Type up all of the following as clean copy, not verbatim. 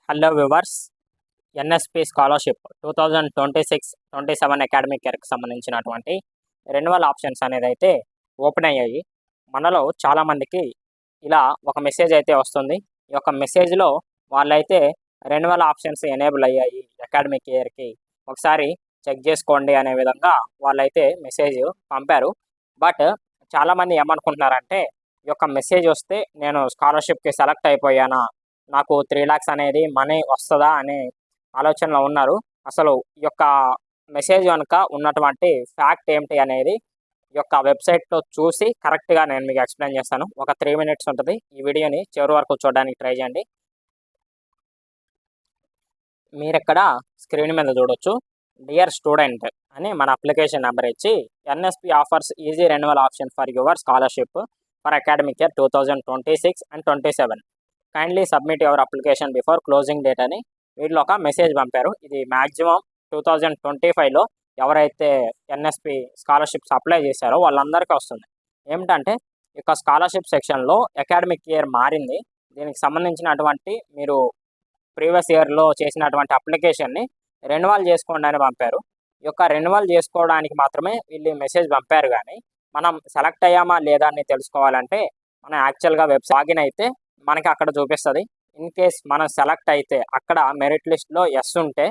Hello viewers, NSP scholarship 2026-27 academic ఇయర్కి సంబంధించినటువంటి renewal options అనేది అయితే ఓపెన్ అయ్యాయి. మనలో చాలామందికి ఇలా ఒక మెసేజ్ అయితే వస్తుంది. ఈ యొక్క మెసేజ్లో వాళ్ళైతే రెన్యువల్ ఆప్షన్స్ ఎనేబుల్ అయ్యాయి అకాడమిక్ ఇయర్కి, ఒకసారి చెక్ చేసుకోండి అనే విధంగా వాళ్ళైతే మెసేజ్ పంపారు. బట్ చాలామంది ఏమనుకుంటున్నారంటే, ఈ యొక్క మెసేజ్ వస్తే నేను స్కాలర్షిప్కి సెలెక్ట్ అయిపోయానా, నాకు 3 lakhs అనేది మనీ వస్తుందా అనే ఆలోచనలో ఉన్నారు. అసలు ఈ యొక్క మెసేజ్ వెనుక ఉన్నటువంటి ఫ్యాక్ట్ ఏమిటి అనేది ఈ యొక్క వెబ్సైట్లో చూసి కరెక్ట్గా నేను మీకు ఎక్స్ప్లెయిన్ చేస్తాను. ఒక 3 minutes ఉంటుంది. ఈ వీడియోని చివరి వరకు చూడడానికి ట్రై చేయండి. మీరు ఇక్కడ స్క్రీన్ మీద చూడొచ్చు, డియర్ స్టూడెంట్ అని మన అప్లికేషన్ నెంబర్ ఇచ్చి, NSP offers easy renewal option for your scholarship for academic year 2026 and 27. Kindly submit your application before closing date అని వీటిలో ఒక మెసేజ్ పంపారు. ఇది మ్యాక్సిమం 2025లో ఎవరైతే ఎన్ఎస్పి స్కాలర్షిప్స్ అప్లై చేశారో వాళ్ళందరికీ వస్తుంది. ఏమిటంటే, ఈ యొక్క స్కాలర్షిప్ సెక్షన్లో అకాడమిక్ ఇయర్ మారింది. దీనికి సంబంధించినటువంటి మీరు ప్రీవియస్ ఇయర్లో చేసినటువంటి అప్లికేషన్ని రెన్యువల్ చేసుకోండి అని పంపారు. ఈ యొక్క రెన్యువల్ చేసుకోవడానికి మాత్రమే వీళ్ళు మెసేజ్ పంపారు. కానీ మనం సెలెక్ట్ అయ్యామా లేదా అని తెలుసుకోవాలంటే మనం యాక్చువల్గా లాగిన్ అయితే మనకి అక్కడ చూపిస్తుంది. ఇన్ కేస్ మనం సెలెక్ట్ అయితే అక్కడ మెరిట్ లిస్ట్లో ఎస్ ఉంటే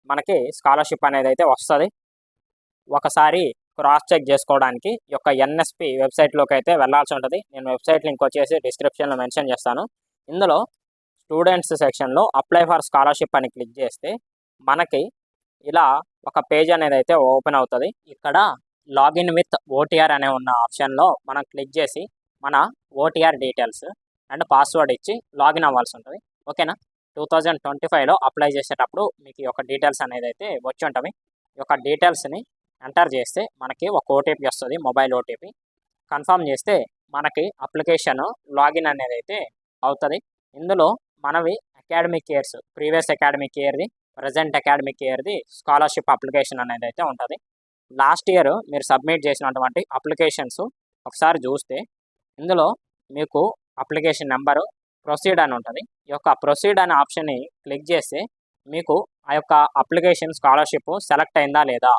మనకి స్కాలర్షిప్ అనేది అయితే వస్తుంది. ఒకసారి క్రాస్ చెక్ చేసుకోవడానికి ఈ యొక్క ఎన్ఎస్పి వెబ్సైట్లోకి అయితే వెళ్ళాల్సి ఉంటుంది. నేను వెబ్సైట్ లింక్ వచ్చేసి డిస్క్రిప్షన్లో మెన్షన్ చేస్తాను. ఇందులో స్టూడెంట్స్ సెక్షన్లో అప్లై ఫర్ స్కాలర్షిప్ అని క్లిక్ చేస్తే మనకి ఇలా ఒక పేజ్ అనేది అయితే ఓపెన్ అవుతుంది. ఇక్కడ లాగిన్ విత్ ఓటీఆర్ అనే ఉన్న ఆప్షన్లో మనం క్లిక్ చేసి మన ఓటీఆర్ డీటెయిల్స్ అండ్ పాస్వర్డ్ ఇచ్చి లాగిన్ అవ్వాల్సి ఉంటుంది. ఓకేనా? 2025లో అప్లై చేసేటప్పుడు మీకు ఈ యొక్క డీటెయిల్స్ అనేది అయితే వచ్చి ఉంటుంది. ఈ యొక్క డీటెయిల్స్ని ఎంటర్ చేస్తే మనకి ఒక ఓటీపీ వస్తుంది, మొబైల్ ఓటీపీ. కన్ఫర్మ్ చేస్తే మనకి అప్లికేషన్ లాగిన్ అనేది అయితే అవుతుంది. ఇందులో మనవి అకాడమిక్ ఇయర్స్, ప్రీవియస్ అకాడమిక్ ఇయర్ది, ప్రజెంట్ అకాడమిక్ ఇయర్ది స్కాలర్షిప్ అప్లికేషన్ అనేది అయితే ఉంటుంది. లాస్ట్ ఇయర్ మీరు సబ్మిట్ చేసినటువంటి అప్లికేషన్స్ ఒకసారి చూస్తే ఇందులో మీకు అప్లికేషన్ నెంబరు, ప్రొసీడ్ అని ఉంటుంది. ఈ యొక్క ప్రొసీడ్ అనే ఆప్షన్ని క్లిక్ చేస్తే మీకు ఆ యొక్క అప్లికేషన్ స్కాలర్షిప్ సెలెక్ట్ అయిందా లేదా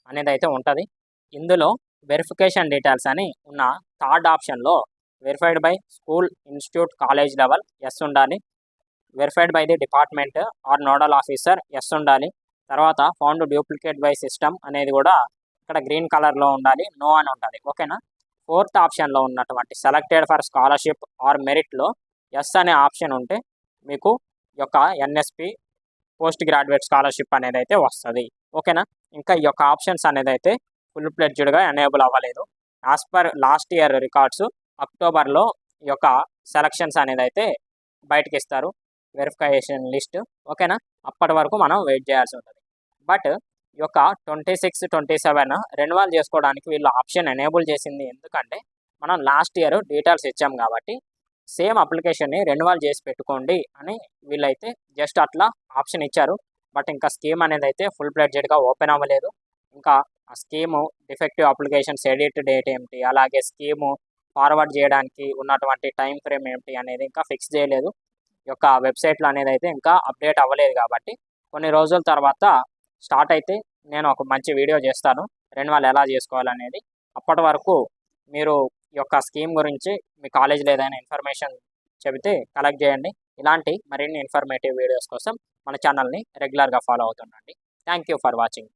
అనేది అయితే ఉంటుంది. ఇందులో వెరిఫికేషన్ డీటెయిల్స్ అని ఉన్న థర్డ్ ఆప్షన్లో verified by school, institute, college level yes ఉండాలి. Verified by the department or nodal officer yes ఉండాలి. తర్వాత ఫౌండ్ డూప్లికేట్ బై సిస్టమ్ అనేది కూడా ఇక్కడ గ్రీన్ కలర్లో ఉండాలి, నో అని ఉంటుంది. ఓకేనా? ఫోర్త్ ఆప్షన్లో ఉన్నటువంటి సెలెక్టెడ్ ఫర్ స్కాలర్షిప్ ఆర్ మెరిట్లో ఎస్ అనే ఆప్షన్ ఉంటే మీకు ఈ యొక్క ఎన్ఎస్పి పోస్ట్ గ్రాడ్యుయేట్ స్కాలర్షిప్ అనేది అయితే వస్తుంది. ఓకేనా? ఇంకా ఈ యొక్క ఆప్షన్స్ అనేది అయితే ఫుల్ ఫ్లెడ్జ్డ్గా ఎనేబుల్ అవ్వలేదు. As per last year records అక్టోబర్లో ఈ యొక్క సెలక్షన్స్ అనేది అయితే బయటకి ఇస్తారు, వెరిఫికేషన్ లిస్ట్. ఓకేనా? అప్పటి వరకు మనం వెయిట్ చేయాల్సి ఉంటుంది. బట్ ఈ యొక్క 26-27 రెన్యువల్ చేసుకోవడానికి వీళ్ళు ఆప్షన్ ఎనేబుల్ చేసింది ఎందుకంటే, మనం లాస్ట్ ఇయర్ డీటెయిల్స్ ఇచ్చాం కాబట్టి సేమ్ అప్లికేషన్ని రెన్యువల్ చేసి పెట్టుకోండి అని వీళ్ళైతే జస్ట్ అట్లా ఆప్షన్ ఇచ్చారు. బట్ ఇంకా స్కీమ్ అనేది అయితే ఫుల్ ఫ్లెడ్జ్డ్గా ఓపెన్ అవ్వలేదు. ఇంకా ఆ scheme defective applications edit date ఏమిటి, అలాగే స్కీము ఫార్వర్డ్ చేయడానికి ఉన్నటువంటి టైం ఫ్రేమ్ ఏమిటి అనేది ఇంకా ఫిక్స్ చేయలేదు. ఈ యొక్క వెబ్సైట్లో అనేది అయితే ఇంకా అప్డేట్ అవ్వలేదు. కాబట్టి కొన్ని రోజుల తర్వాత స్టార్ట్ అయితే నేను ఒక మంచి వీడియో చేస్తాను రెన్యువల్ ఎలా చేసుకోవాలనేది. అప్పటి వరకు మీరు ఈ యొక్క స్కీమ్ గురించి మీ కాలేజీలో ఏదైనా ఇన్ఫర్మేషన్ చెబితే కలెక్ట్ చేయండి. ఇలాంటి మరిన్ని ఇన్ఫర్మేటివ్ వీడియోస్ కోసం మన ఛానల్ని రెగ్యులర్గా ఫాలో అవుతుండండి. Thank you for watching.